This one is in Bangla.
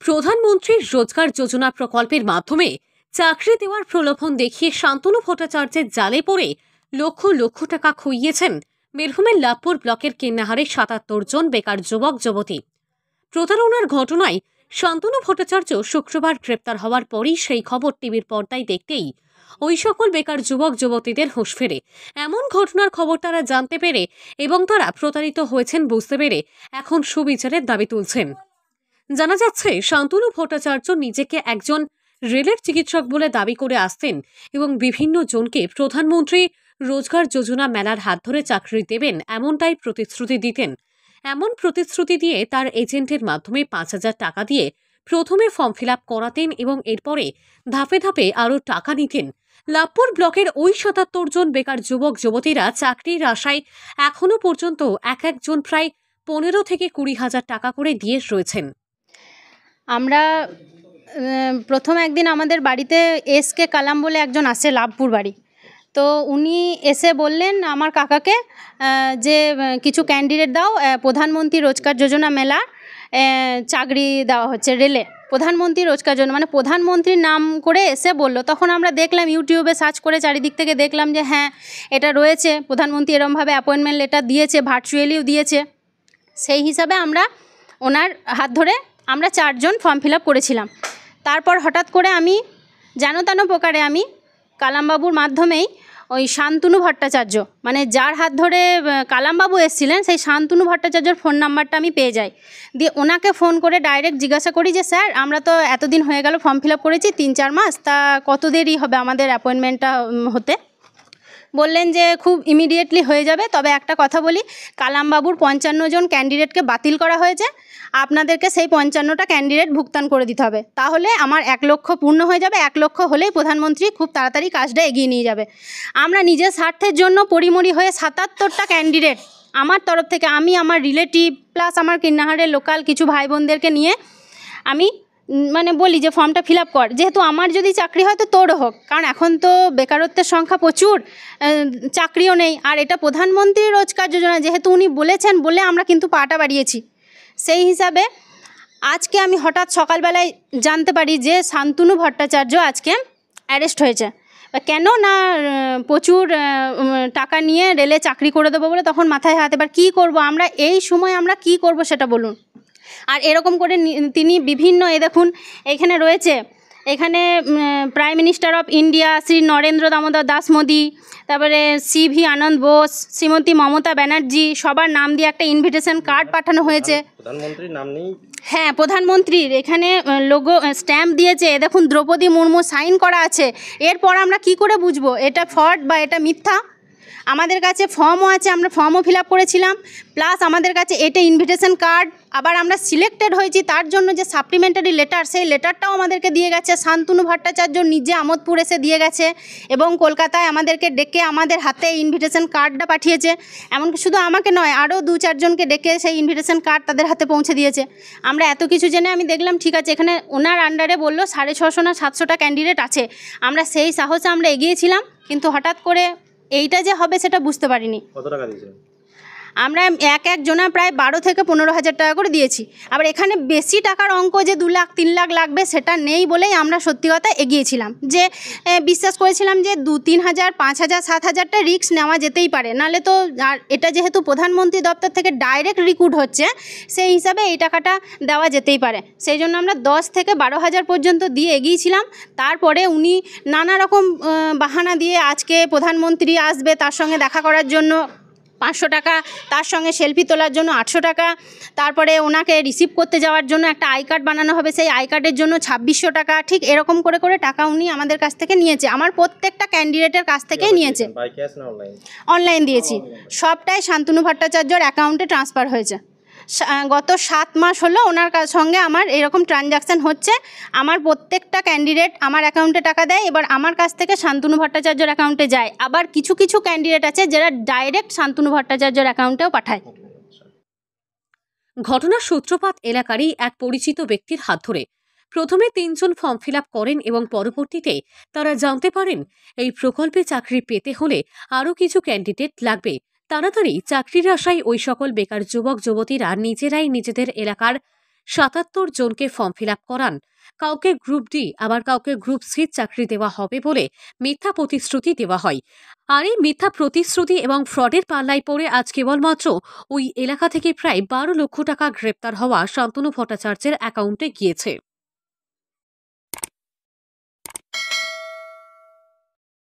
প্রধানমন্ত্রীর রোজগার যোজনা প্রকল্পের মাধ্যমে চাকরি দেওয়ার প্রলোভন দেখিয়ে শান্তনু ভট্টাচার্যের জালে পড়ে লক্ষ লক্ষ টাকা খুইয়েছেন বীরভূমের লাভপুর ব্লকের কিন্নাহারে ৭৭ জন বেকার যুবক যুবতী। প্রতারণার ঘটনায় শান্তনু ভট্টাচার্য শুক্রবার গ্রেপ্তার হওয়ার পরই সেই খবর টিভির পর্দায় দেখতেই ওই সকল বেকার যুবক যুবতীদের হুঁশ ফেরে। এমন ঘটনার খবর তারা জানতে পেরে এবং তারা প্রতারিত হয়েছেন বুঝতে পেরে এখন সুবিচারের দাবি তুলছেন। জানা যাচ্ছে, শান্তনু ভট্টাচার্য নিজেকে একজন রেলের চিকিৎসক বলে দাবি করে আসতেন এবং বিভিন্ন জনকে প্রধানমন্ত্রী রোজগার যোজনা মেলার হাত ধরে চাকরি দেবেন এমনটাই প্রতিশ্রুতি দিতেন। এমন প্রতিশ্রুতি দিয়ে তার এজেন্টের মাধ্যমে ৫,০০০ টাকা দিয়ে প্রথমে ফর্ম ফিল আপ করাতেন এবং এরপরে ধাপে ধাপে আরও টাকা নিতেন। লাভপুর ব্লকের ওই ৭৭ জন বেকার যুবক যুবতীরা চাকরির আশায় এখনো পর্যন্ত এক একজন প্রায় ১৫ থেকে ২০,০০০ টাকা করে দিয়ে রয়েছেন। আমরা প্রথম একদিন আমাদের বাড়িতে এসকে কালাম বলে একজন আসে, লাভপুর বাড়ি। তো উনি এসে বললেন আমার কাকাকে যে কিছু ক্যান্ডিডেট দাও, প্রধানমন্ত্রী রোজগার যোজনা মেলা চাকরি দেওয়া হচ্ছে রেলে। প্রধানমন্ত্রী রোজগার যোজনা মানে প্রধানমন্ত্রীর নাম করে এসে বলল। তখন আমরা দেখলাম, ইউটিউবে সার্চ করে চারিদিক থেকে দেখলাম যে হ্যাঁ এটা রয়েছে, প্রধানমন্ত্রী এরমভাবে অ্যাপয়েন্টমেন্ট লেটার দিয়েছে, ভার্চুয়ালিও দিয়েছে। সেই হিসাবে আমরা ওনার হাত ধরে আমরা 4 জন ফর্ম ফিল আপ করেছিলাম। তারপর হঠাৎ করে আমি যেন প্রকারে আমি কালামবাবুর মাধ্যমেই ওই শান্তনু ভট্টাচার্য মানে যার হাত ধরে কালামবাবু এসেছিলেন সেই শান্তনু ভট্টাচার্যর ফোন নাম্বারটা আমি পেয়ে যাই। দিয়ে ওনাকে ফোন করে ডাইরেক্ট জিজ্ঞাসা করি যে স্যার আমরা তো এতদিন হয়ে গেল ফর্ম ফিল আপ করেছি, 3-4 মাস, তা কত দেরি হবে আমাদের অ্যাপয়েন্টমেন্টটা হতে? বললেন যে খুব ইমিডিয়েটলি হয়ে যাবে, তবে একটা কথা বলি, কালামবাবুর 55 জন ক্যান্ডিডেটকে বাতিল করা হয়েছে, আপনাদেরকে সেই 55টা ক্যান্ডিডেট ভুগতান করে দিতে হবে, তাহলে আমার 1 লক্ষ পূর্ণ হয়ে যাবে। 1 লক্ষ হলেই প্রধানমন্ত্রী খুব তাড়াতাড়ি কাজটা এগিয়ে নিয়ে যাবে। আমরা নিজের স্বার্থের জন্য পরিমরি হয়ে 77টা ক্যান্ডিডেট আমার তরফ থেকে, আমি আমার রিলেটিভ প্লাস আমার কিন্নাহারের লোকাল কিছু ভাই বোনদেরকে নিয়ে আমি মানে বলি যে ফর্মটা ফিল আপ কর, যেহেতু আমার যদি চাকরি হয় তো তোরও হোক, কারণ এখন তো বেকারত্বের সংখ্যা প্রচুর, চাকরিও নেই। আর এটা প্রধানমন্ত্রী রোজগার যোজনা, যেহেতু উনি বলেছেন বলে আমরা কিন্তু পাটা বাড়িয়েছি। সেই হিসাবে আজকে আমি হঠাৎ সকালবেলায় জানতে পারি যে শান্তনু ভট্টাচার্য আজকে অ্যারেস্ট হয়েছে। কেন না প্রচুর টাকা নিয়ে রেলে চাকরি করে দেবো বলে তখন মাথায় হাত। এবার কী করবো আমরা, এই সময় আমরা কী করব সেটা বলুন। আর এরকম করে তিনি বিভিন্ন, দেখুন এখানে রয়েছে, এখানে prime minister of India Shri Narendra Damodar Das Modi, তারপরে CV আনন্দ বোস, শ্রীমতী মমতা ব্যানার্জি, সবার নাম দিয়ে একটা ইনভিটেশন কার্ড পাঠানো হয়েছে। প্রধানমন্ত্রীর নাম নেই? হ্যাঁ, প্রধানমন্ত্রীর এখানে লোগো স্ট্যাম্প দিয়েছে, দেখুন দ্রৌপদী মুর্মু সাইন করা আছে। এরপর আমরা কি করে বুঝবো এটা ফ্রড বা এটা মিথ্যা? আমাদের কাছে ফর্মও আছে, আমরা ফর্মও ফিল আপ করেছিলাম, প্লাস আমাদের কাছে এটা ইনভিটেশন কার্ড, আবার আমরা সিলেক্টেড হয়েছি তার জন্য যে সাপ্লিমেন্টারি লেটার, সেই লেটারটাও আমাদেরকে দিয়ে গেছে শান্তনু ভট্টাচার্য নিজে, আমোদপুর এসে দিয়ে গেছে এবং কলকাতায় আমাদেরকে ডেকে আমাদের হাতে ইনভিটেশন কার্ডটা পাঠিয়েছে। এমনকি শুধু আমাকে নয়, আরও 2-4 জনকে ডেকে সেই ইনভিটেশন কার্ড তাদের হাতে পৌঁছে দিয়েছে। আমরা এত কিছু জেনে আমি দেখলাম ঠিক আছে, এখানে ওনার আন্ডারে বললো 650 না 700টা ক্যান্ডিডেট আছে। আমরা সেই সাহসে আমরা এগিয়েছিলাম, কিন্তু হঠাৎ করে এইটা যে হবে সেটা বুঝতে পারিনি। কত টাকা দিয়েছেন? আমরা এক জনা প্রায় 12 থেকে 15,000 টাকা করে দিয়েছি। আবার এখানে বেশি টাকার অঙ্ক যে 2 লাখ 3 লাখ লাগবে সেটা নেই বলেই আমরা সত্যি কথা এগিয়েছিলাম, যে বিশ্বাস করেছিলাম যে 2-3 হাজার 5 হাজার 7 হাজারটা রিস্ক নেওয়া যেতেই পারে, নাহলে তো। আর এটা যেহেতু প্রধানমন্ত্রী দপ্তর থেকে ডাইরেক্ট রিক্রুট হচ্ছে, সেই হিসাবে এই টাকাটা দেওয়া যেতেই পারে। সেই জন্য আমরা 10 থেকে 12 হাজার পর্যন্ত দিয়ে এগিয়েছিলাম। তারপরে উনি নানা রকম বাহানা দিয়ে আজকে প্রধানমন্ত্রী আসবে তার সঙ্গে দেখা করার জন্য 500 টাকা, তার সঙ্গে সেলফি তোলার জন্য 800 টাকা, তারপরে ওনাকে রিসিভ করতে যাওয়ার জন্য একটা আই কার্ড বানানো হবে, সেই আই কার্ডের জন্য 2600 টাকা, ঠিক এরকম করে করে টাকা উনি আমাদের কাছ থেকে নিয়েছে। আমার প্রত্যেকটা ক্যান্ডিডেটের কাছ থেকেই নিয়েছে। বাই ক্যাশ না অনলাইন? অনলাইন দিয়েছি, সবটাই শান্তনু ভট্টাচার্যর অ্যাকাউন্টে ট্রান্সফার হয়েছে। গত 7 মাস হলো ওনার সঙ্গে আমার এরকম ট্রানজাকশান হচ্ছে। আমার প্রত্যেকটা ক্যান্ডিডেট আমার অ্যাকাউন্টে টাকা দেয়, এবার আমার কাছ থেকে শান্তনু ভট্টাচার্যর অ্যাকাউন্টে যায়। আবার কিছু কিছু ক্যান্ডিডেট আছে যারা ডাইরেক্ট শান্তনু ভট্টাচার্যর অ্যাকাউন্টেও পাঠায়। ঘটনার সূত্রপাত এলাকারই এক পরিচিত ব্যক্তির হাত ধরে। প্রথমে 3 জন ফর্ম ফিল আপ করেন এবং পরবর্তীতে তারা জানতে পারেন এই প্রকল্পে চাকরি পেতে হলে আরও কিছু ক্যান্ডিডেট লাগবে। তাড়াতাড়ি চাকরির আশায় ওই সকল বেকার যুবক যুবতীরা নিজেরাই নিজেদের এলাকার 77 জনকে ফর্ম ফিল আপ করান। কাউকে গ্রুপ ডি আবার কাউকে গ্রুপ সি চাকরি দেওয়া হবে বলে মিথ্যা প্রতিশ্রুতি দেওয়া হয়। আর এই মিথ্যা প্রতিশ্রুতি এবং ফ্রডের পাল্লায় পড়ে আজ কেবলমাত্র ওই এলাকা থেকে প্রায় 12 লক্ষ টাকা গ্রেপ্তার হওয়া শান্তনু ভট্টাচার্যের অ্যাকাউন্টে গিয়েছে।